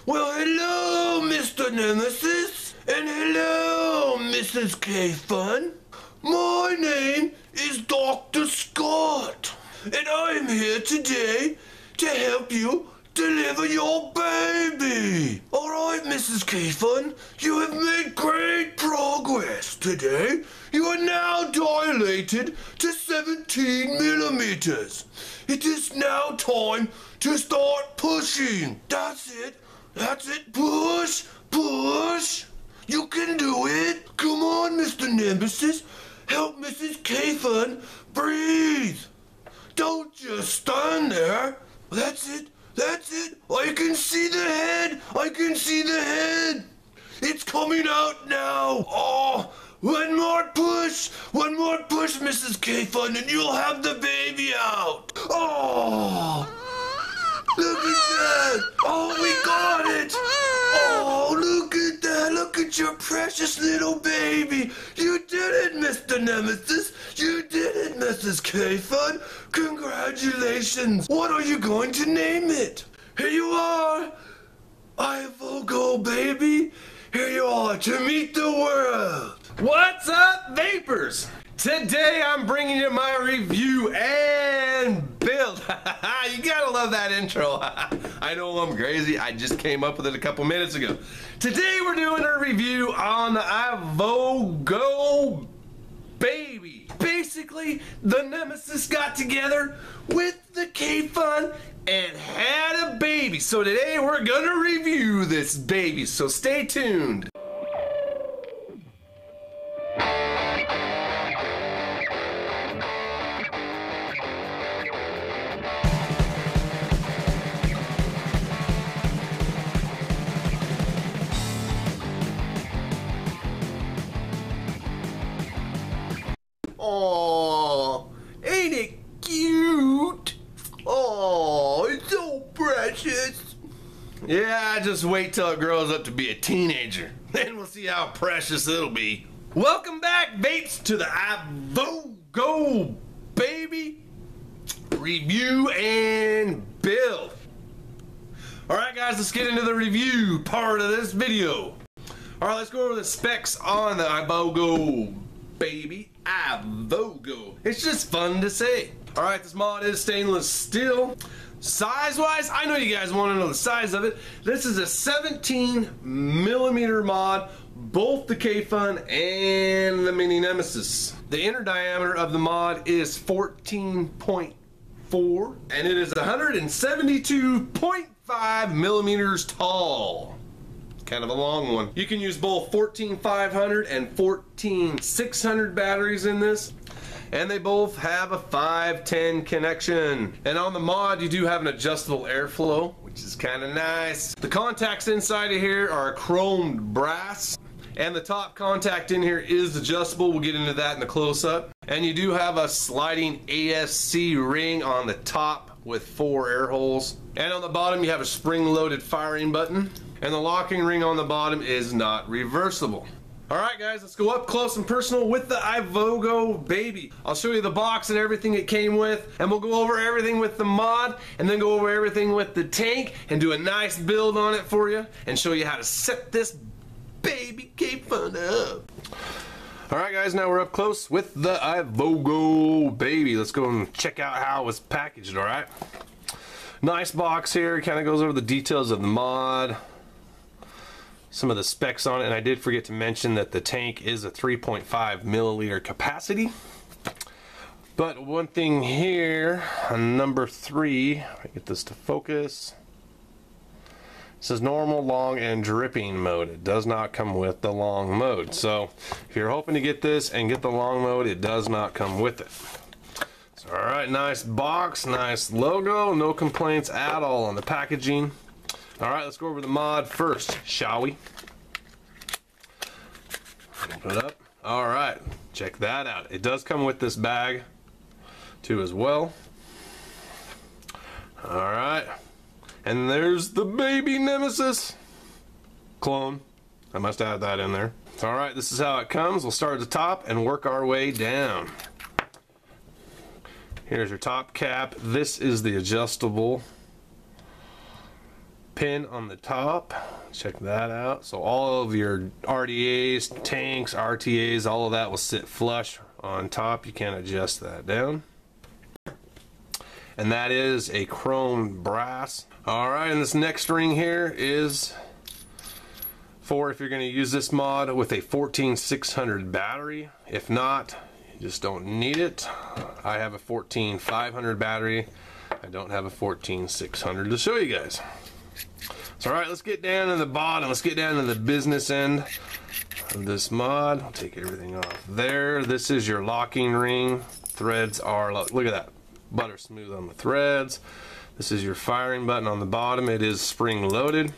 Well, hello, Mr. Nemesis, and hello, Mrs. Kayfun. My name is Dr. Scott, and I'm here today to help you deliver your baby. All right, Mrs. Kayfun, you have made great progress today. You are now dilated to 17 millimeters. It is now time to start pushing. That's it. That's it. Push. Push. You can do it. Come on, Mr. Nemesis. Help Mrs. Kayfun breathe. Don't just stand there. That's it. That's it. I can see the head. I can see the head. It's coming out now. Oh, one more push. One more push, Mrs. Kayfun, and you'll have the baby out. Oh, look at that. Oh, we got it. Oh, look at that. Look at your precious little baby. You did it, Mr. Nemesis. You did it, Mrs. Kayfun. Congratulations. What are you going to name it? Here you are. IVOGO baby. Here you are to meet the world. What's up, vapors? Today I'm bringing you my review and build. You gotta love that intro. I know I'm crazy. I just came up with it a couple minutes ago. Today we're doing a review on the IVOGO Baby. Basically, the Nemesis got together with the Kayfun and had a baby. So today we're gonna review this baby. So stay tuned. Oh, ain't it cute? Oh, it's so precious. Yeah, just wait till it grows up to be a teenager. Then we'll see how precious it'll be. Welcome back, vapes, to the IVOGO Baby review and build. Alright guys, let's get into the review part of this video. Alright, let's go over the specs on the IVOGO Baby. IVOGO. It's just fun to say. Alright, this mod is stainless steel. Size wise, I know you guys want to know the size of it. This is a 17 millimeter mod, both the Kayfun and the Mini Nemesis. The inner diameter of the mod is 14.4 and it is 172.5 millimeters tall. Kind of a long one. You can use both 14500 and 14600 batteries in this, and they both have a 510 connection. And on the mod you do have an adjustable airflow, which is kind of nice. The contacts inside of here are chromed brass, and the top contact in here is adjustable. We'll get into that in the close-up. And you do have a sliding ASC ring on the top with 4 air holes, and on the bottom you have a spring-loaded firing button. And the locking ring on the bottom is not reversible. Alright guys, let's go up close and personal with the IVOGO Baby. I'll show you the box and everything it came with, and we'll go over everything with the mod, and then go over everything with the tank, and do a nice build on it for you, and show you how to set this baby Kayfun up. Alright guys, now we're up close with the IVOGO Baby. Let's go and check out how it was packaged, alright? Nice box here, kind of goes over the details of the mod, some of the specs on it, and I did forget to mention that the tank is a 3.5 milliliter capacity. But one thing here on number 3, if I get this to focus, it says normal, long, and dripping mode. It does not come with the long mode. So if you're hoping to get this and get the long mode, it does not come with it. So, alright, nice box, nice logo, no complaints at all on the packaging. Alright, let's go over the mod first, shall we? Open it up. Alright, check that out. It does come with this bag too as well. Alright, and there's the baby Nemesis clone. I must add that in there. Alright, this is how it comes. We'll start at the top and work our way down. Here's your top cap. This is the adjustable pin on the top. Check that out. So all of your RDAs, tanks, RTAs, all of that will sit flush on top. You can't adjust that down. And that is a chrome brass. Alright, and this next ring here is for if you're going to use this mod with a 14600 battery. If not, you just don't need it. I have a 14500 battery. I don't have a 14600 to show you guys. So alright, let's get down to the bottom. Let's get down to the business end of this mod. I'll take everything off there. This is your locking ring. Threads are, look at that, butter smooth on the threads. This is your firing button on the bottom. It is spring loaded.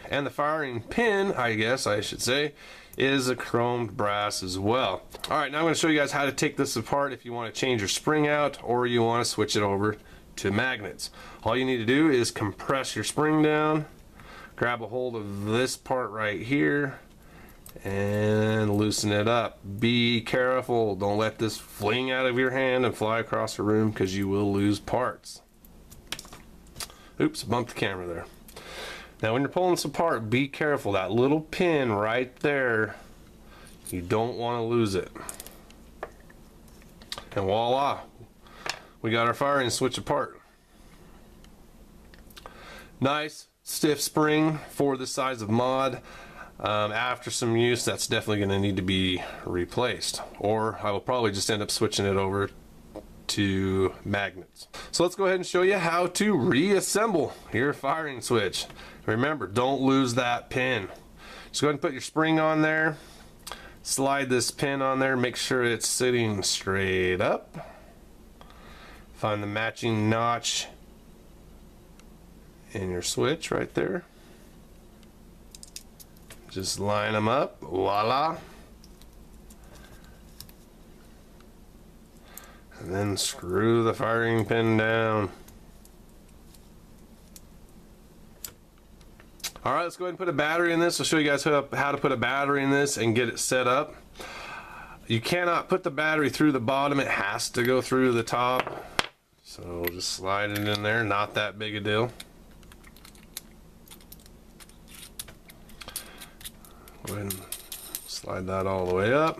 And the firing pin, I guess I should say, is a chromed brass as well. Alright, now I'm going to show you guys how to take this apart if you want to change your spring out or you want to switch it over to magnets. All you need to do is compress your spring down, grab a hold of this part right here, and loosen it up. Be careful, don't let this fling out of your hand and fly across the room because you will lose parts. Oops, bumped the camera there. Now when you're pulling this apart, be careful. That little pin right there, you don't want to lose it. And voila, we got our firing switch apart. Nice stiff spring for the size of mod. After some use, that's definitely going to need to be replaced, or I will probably just end up switching it over to magnets. So let's go ahead and show you how to reassemble your firing switch. Remember, don't lose that pin. Just go ahead and put your spring on there, slide this pin on there, make sure it's sitting straight up, find the matching notch in your switch right there, just line them up, voila, and then screw the firing pin down. Alright, let's go ahead and put a battery in this. I'll show you guys how to put a battery in this and get it set up. You cannot put the battery through the bottom, it has to go through the top. So just slide it in there, not that big a deal. Go ahead and slide that all the way up.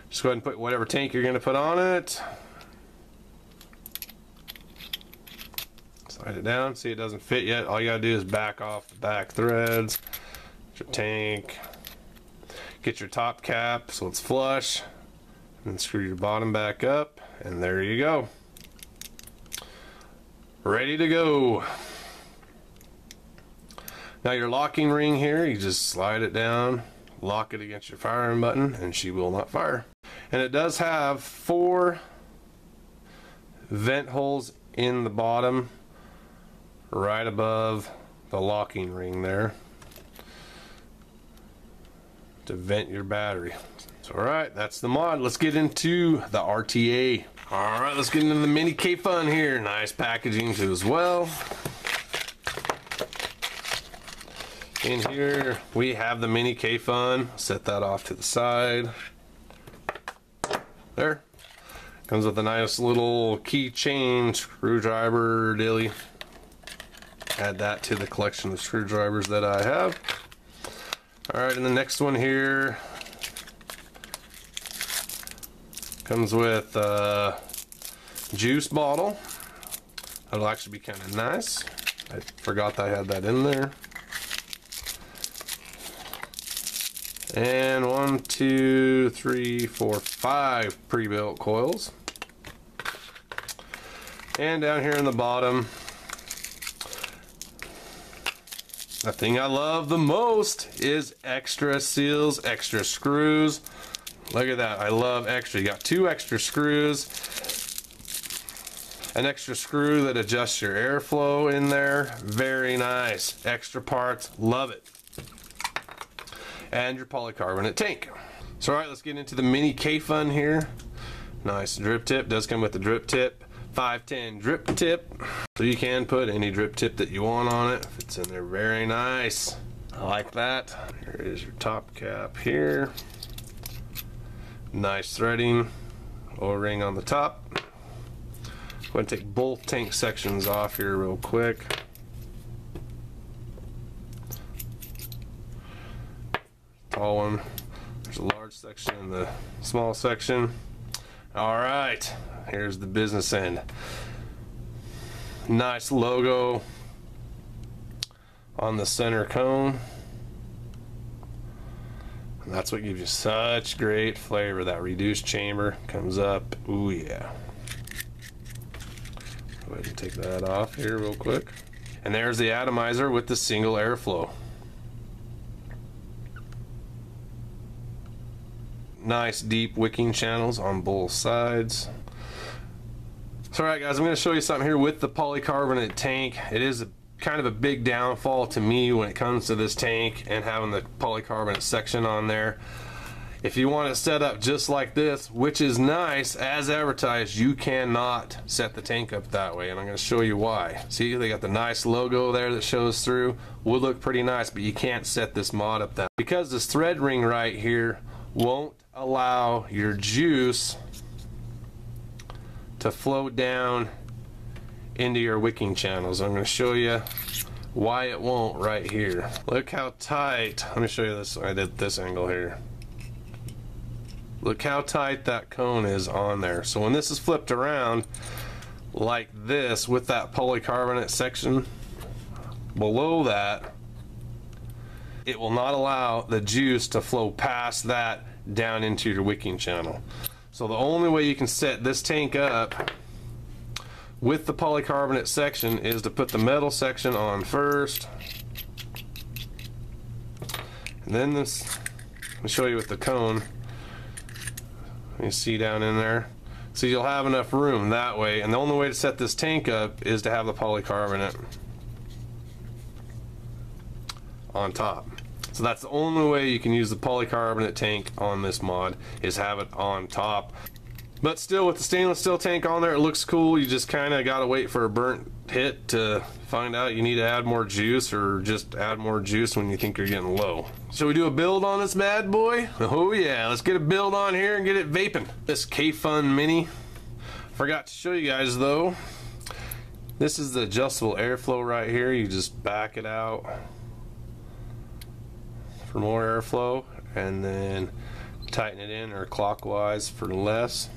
Just go ahead and put whatever tank you're going to put on it. Slide it down. See, it doesn't fit yet. All you gotta do is back off the back threads. Get your tank. Get your top cap so it's flush. And then screw your bottom back up. And there you go. Ready to go. Now your locking ring here, you just slide it down, lock it against your firing button, and she will not fire. And it does have 4 vent holes in the bottom, right above the locking ring there, to vent your battery. So alright, that's the mod. Let's get into the RTA. Alright, let's get into the mini Kayfun here. Nice packaging too as well. In here we have the mini Kayfun. Set that off to the side. There. Comes with a nice little keychain screwdriver dilly. Add that to the collection of screwdrivers that I have. Alright, and the next one here comes with a juice bottle. That'll actually be kind of nice. I forgot that I had that in there. And 1, 2, 3, 4, 5 pre-built coils. And down here in the bottom, the thing I love the most is extra seals, extra screws. Look at that, I love extra. You got 2 extra screws, an extra screw that adjusts your airflow in there. Very nice. Extra parts, love it. And your polycarbonate tank. So alright, let's get into the mini Kayfun here. Nice drip tip, does come with the drip tip. 510 drip tip, so you can put any drip tip that you want on it. It's in there, very nice. I like that. Here is your top cap here. Nice threading, O-ring on the top. Go ahead and take both tank sections off here real quick. tall one. There's a large section and the small section. All right, here's the business end. Nice logo on the center cone. And that's what gives you such great flavor. That reduced chamber comes up. Ooh yeah. Go ahead and take that off here real quick. And there's the atomizer with the single airflow. Nice deep wicking channels on both sides. So alright guys, I'm going to show you something here with the polycarbonate tank. It is kind of a big downfall to me when it comes to this tank and having the polycarbonate section on there. If you want it set up just like this, which is nice as advertised, you cannot set the tank up that way, and I'm going to show you why. See, they got the nice logo there that shows through. Would look pretty nice, but you can't set this mod up that way because this thread ring right here won't allow your juice to flow down into your wicking channels. I'm going to show you why it won't right here. Look how tight. Let me show you this. I did this angle here. Look how tight that cone is on there. So when this is flipped around like this with that polycarbonate section below that, it will not allow the juice to flow past that down into your wicking channel. So the only way you can set this tank up with the polycarbonate section is to put the metal section on first, and then this, let me show you with the cone. You see down in there, so you'll have enough room that way, and the only way to set this tank up is to have the polycarbonate on top. So that's the only way you can use the polycarbonate tank on this mod, is have it on top. But still, with the stainless steel tank on there, it looks cool. You just kind of got to wait for a burnt hit to find out you need to add more juice, or just add more juice when you think you're getting low. Shall we do a build on this bad boy? Oh yeah, let's get a build on here and get it vaping. This Kayfun Mini. Forgot to show you guys though. This is the adjustable airflow right here. You just back it out for more airflow, and then tighten it in or clockwise for less.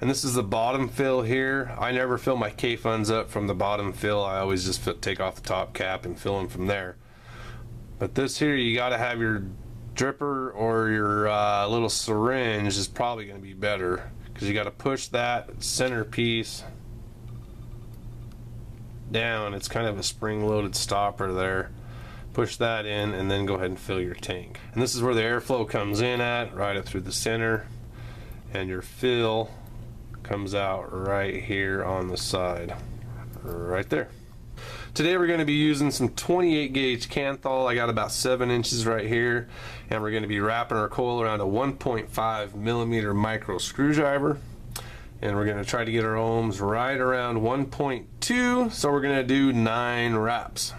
And this is the bottom fill here. I never fill my Kayfuns up from the bottom fill. I always just take off the top cap and fill them from there. But this here, you got to have your dripper or your little syringe is probably going to be better, because you got to push that center piece down. It's kind of a spring-loaded stopper there. Push that in and then go ahead and fill your tank. And this is where the airflow comes in at, right up through the center, and your fill comes out right here on the side, right there. Today we're going to be using some 28 gauge Kanthal. I got about 7 inches right here, and we're going to be wrapping our coil around a 1.5 millimeter micro screwdriver, and we're going to try to get our ohms right around 1.2, so we're going to do 9 wraps.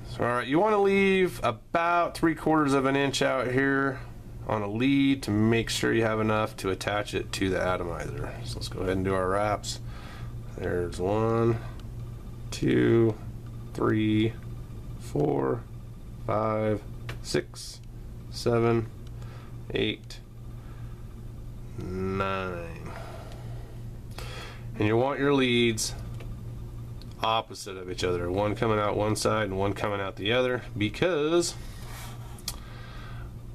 So, alright, you want to leave about 3/4 of an inch out here on a lead to make sure you have enough to attach it to the atomizer. So let's go ahead and do our wraps. There's 1, 2, 3, 4, 5, 6, 7, 8, 9. And you want your leads opposite of each other, one coming out one side and one coming out the other, because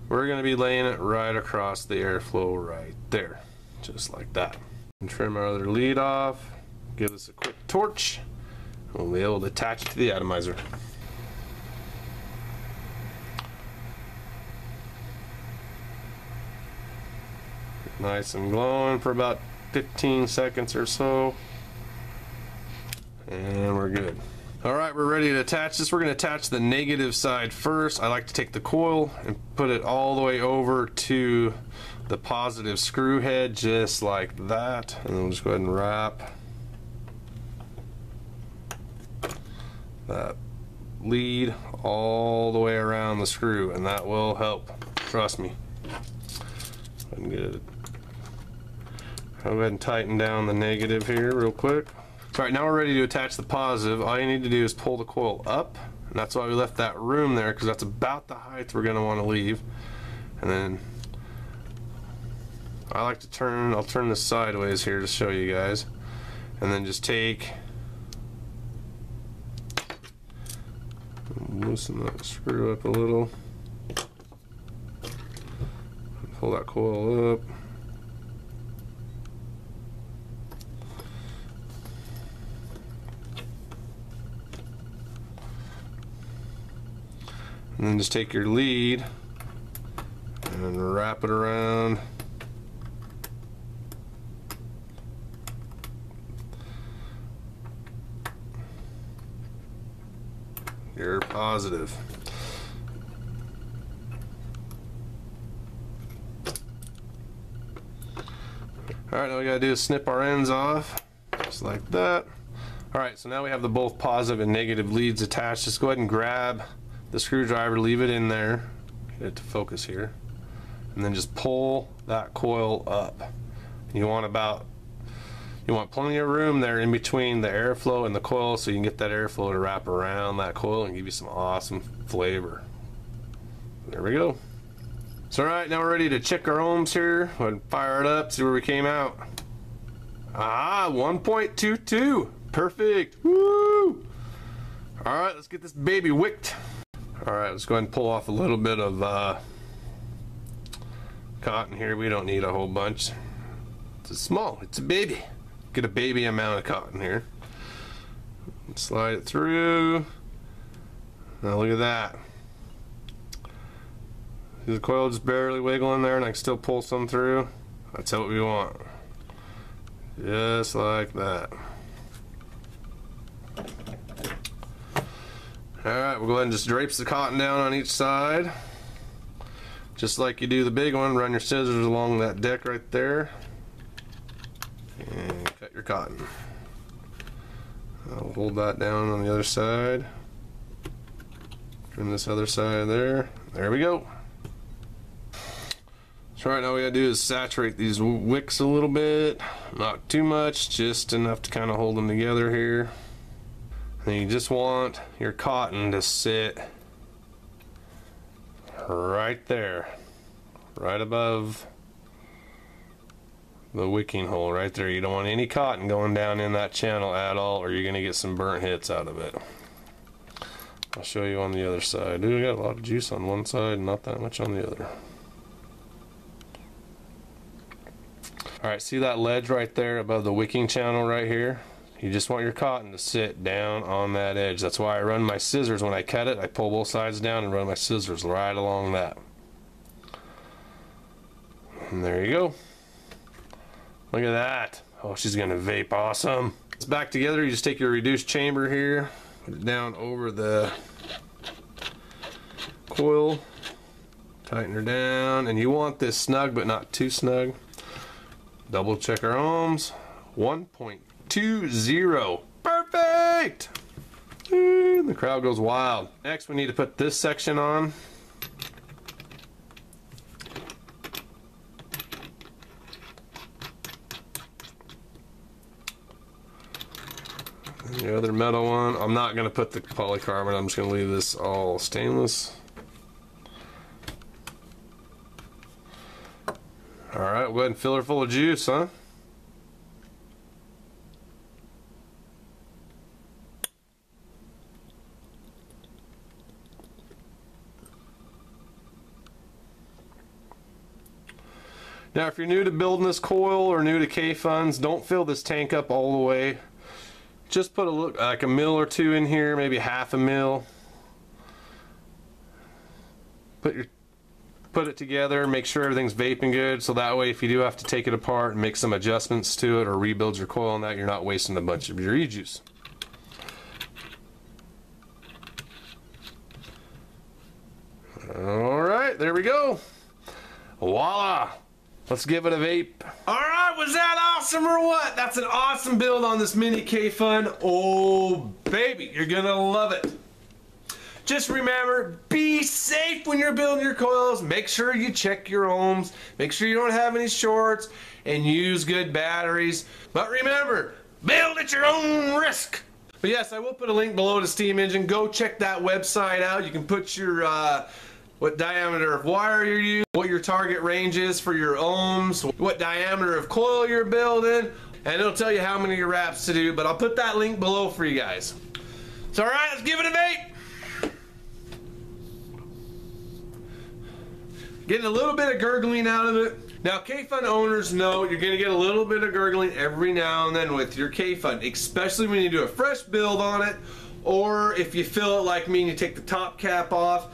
we're going to be laying it right across the airflow right there, just like that. And trim our other lead off, give this a quick torch, and we'll be able to attach it to the atomizer. Nice and glowing for about 15 seconds or so, and we're good. Alright, we're ready to attach this. We're going to attach the negative side first. I like to take the coil and put it all the way over to the positive screw head, just like that. And then we'll just go ahead and wrap that lead all the way around the screw, and that will help. Trust me. Go ahead and tighten down the negative here real quick. Alright, now we're ready to attach the positive. All you need to do is pull the coil up And that's why we left that room there, because that's about the height we're going to want to leave. And then I like to turn, I'll turn this sideways here to show you guys. And then just take, loosen that screw up a little. Pull that coil up. And then just take your lead and wrap it around. You're positive. Alright, now we gotta do is snip our ends off, just like that. Alright, so now we have the both positive and negative leads attached. Just go ahead and grab the screwdriver, leave it in there, get it to focus here, and then just pull that coil up. You want plenty of room there in between the airflow and the coil, so you can get that airflow to wrap around that coil and give you some awesome flavor. There we go. So alright, now we're ready to check our ohms here. Go ahead and fire it up, see where we came out. Ah, 1.22. Perfect. Woo! Alright, let's get this baby wicked. Alright, let's go ahead and pull off a little bit of cotton here. We don't need a whole bunch. It's small, it's a baby. Get a baby amount of cotton here. Slide it through. Now look at that. The coil just barely wiggling there, and I can still pull some through. That's what we want. Just like that. Alright, we'll go ahead and just drape the cotton down on each side. Just like you do the big one, run your scissors along that deck right there. And cut your cotton. I'll hold that down on the other side. Trim this other side there. There we go. So right now, what we gotta do is saturate these wicks a little bit. Not too much, just enough to kind of hold them together here. And you just want your cotton to sit right there, right above the wicking hole right there. You don't want any cotton going down in that channel at all, or you're gonna get some burnt hits out of it. I'll show you on the other side. Dude, we got a lot of juice on one side and not that much on the other. Alright, see that ledge right there above the wicking channel right here? You just want your cotton to sit down on that edge. That's why I run my scissors when I cut it. I pull both sides down and run my scissors right along that. And there you go. Look at that. Oh, she's gonna vape awesome. It's back together. You just take your reduced chamber here, put it down over the coil, tighten her down, and you want this snug but not too snug. Double check our ohms. 1.20. Perfect! Ooh, the crowd goes wild. Next, we need to put this section on. And the other metal one. I'm not going to put the polycarbonate. I'm just going to leave this all stainless. Alright, we'll go ahead and fill her full of juice, huh? Now, if you're new to building this coil or new to Kayfuns, don't fill this tank up all the way. Just put like a mil or two in here, maybe half a mil. Put it together, make sure everything's vaping good, so that way if you do have to take it apart and make some adjustments to it or rebuild your coil on that, you're not wasting a bunch of your e-juice. Alright, there we go. Voila! Let's give it a vape. Alright, was that awesome or what? That's an awesome build on this mini Kayfun. Oh baby, you're gonna love it. Just remember, be safe when you're building your coils. Make sure you check your ohms. Make sure you don't have any shorts. And use good batteries. But remember, build at your own risk. But yes, I will put a link below to Steam Engine. Go check that website out. You can put your what diameter of wire you're using, what your target range is for your ohms, what diameter of coil you're building, and it'll tell you how many wraps to do. But I'll put that link below for you guys. So alright, let's give it a vape. Getting a little bit of gurgling out of it. Now, Kayfun owners know you're going to get a little bit of gurgling every now and then with your Kayfun, especially when you do a fresh build on it, or if you fill it like me and you take the top cap off.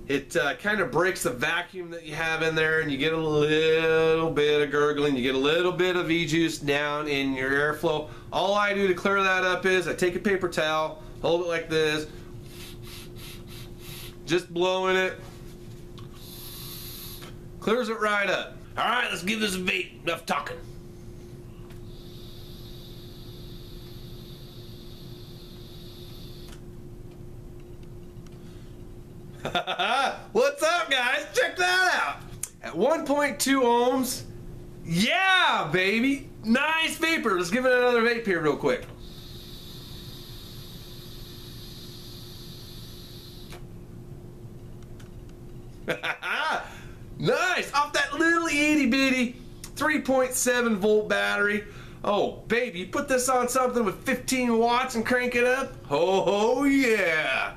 It kind of breaks the vacuum that you have in there, and you get a little bit of gurgling. You get a little bit of e-juice down in your airflow. All I do to clear that up is I take a paper towel, hold it like this, just blowing it, clears it right up. All right, let's give this a vape. Enough talking. What's up, guys? Check that out. At 1.2 ohms. Yeah, baby. Nice vapor. Let's give it another vape here real quick. Nice. Off that little itty bitty 3.7 volt battery. Oh, baby, you put this on something with 15 watts and crank it up. Oh, yeah.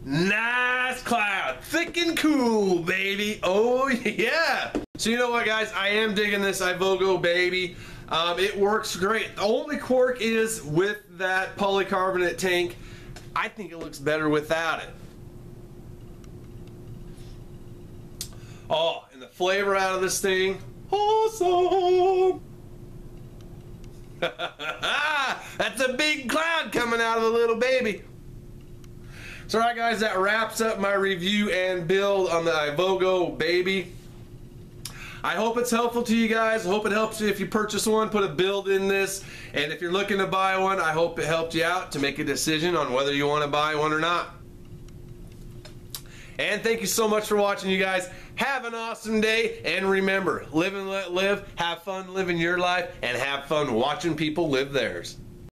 Nice cloud, thick and cool, baby. Oh yeah. So you know what, guys, I am digging this IVOGO baby. It works great. The only quirk is with that polycarbonate tank. I think it looks better without it. Oh, and the flavor out of this thing, awesome. That's a big cloud coming out of the little baby. So alright, guys, that wraps up my review and build on the IVOGO baby. I hope it's helpful to you guys. I hope it helps you if you purchase one, put a build in this. And if you're looking to buy one, I hope it helped you out to make a decision on whether you want to buy one or not. And thank you so much for watching, you guys. Have an awesome day. And remember, live and let live. Have fun living your life and have fun watching people live theirs.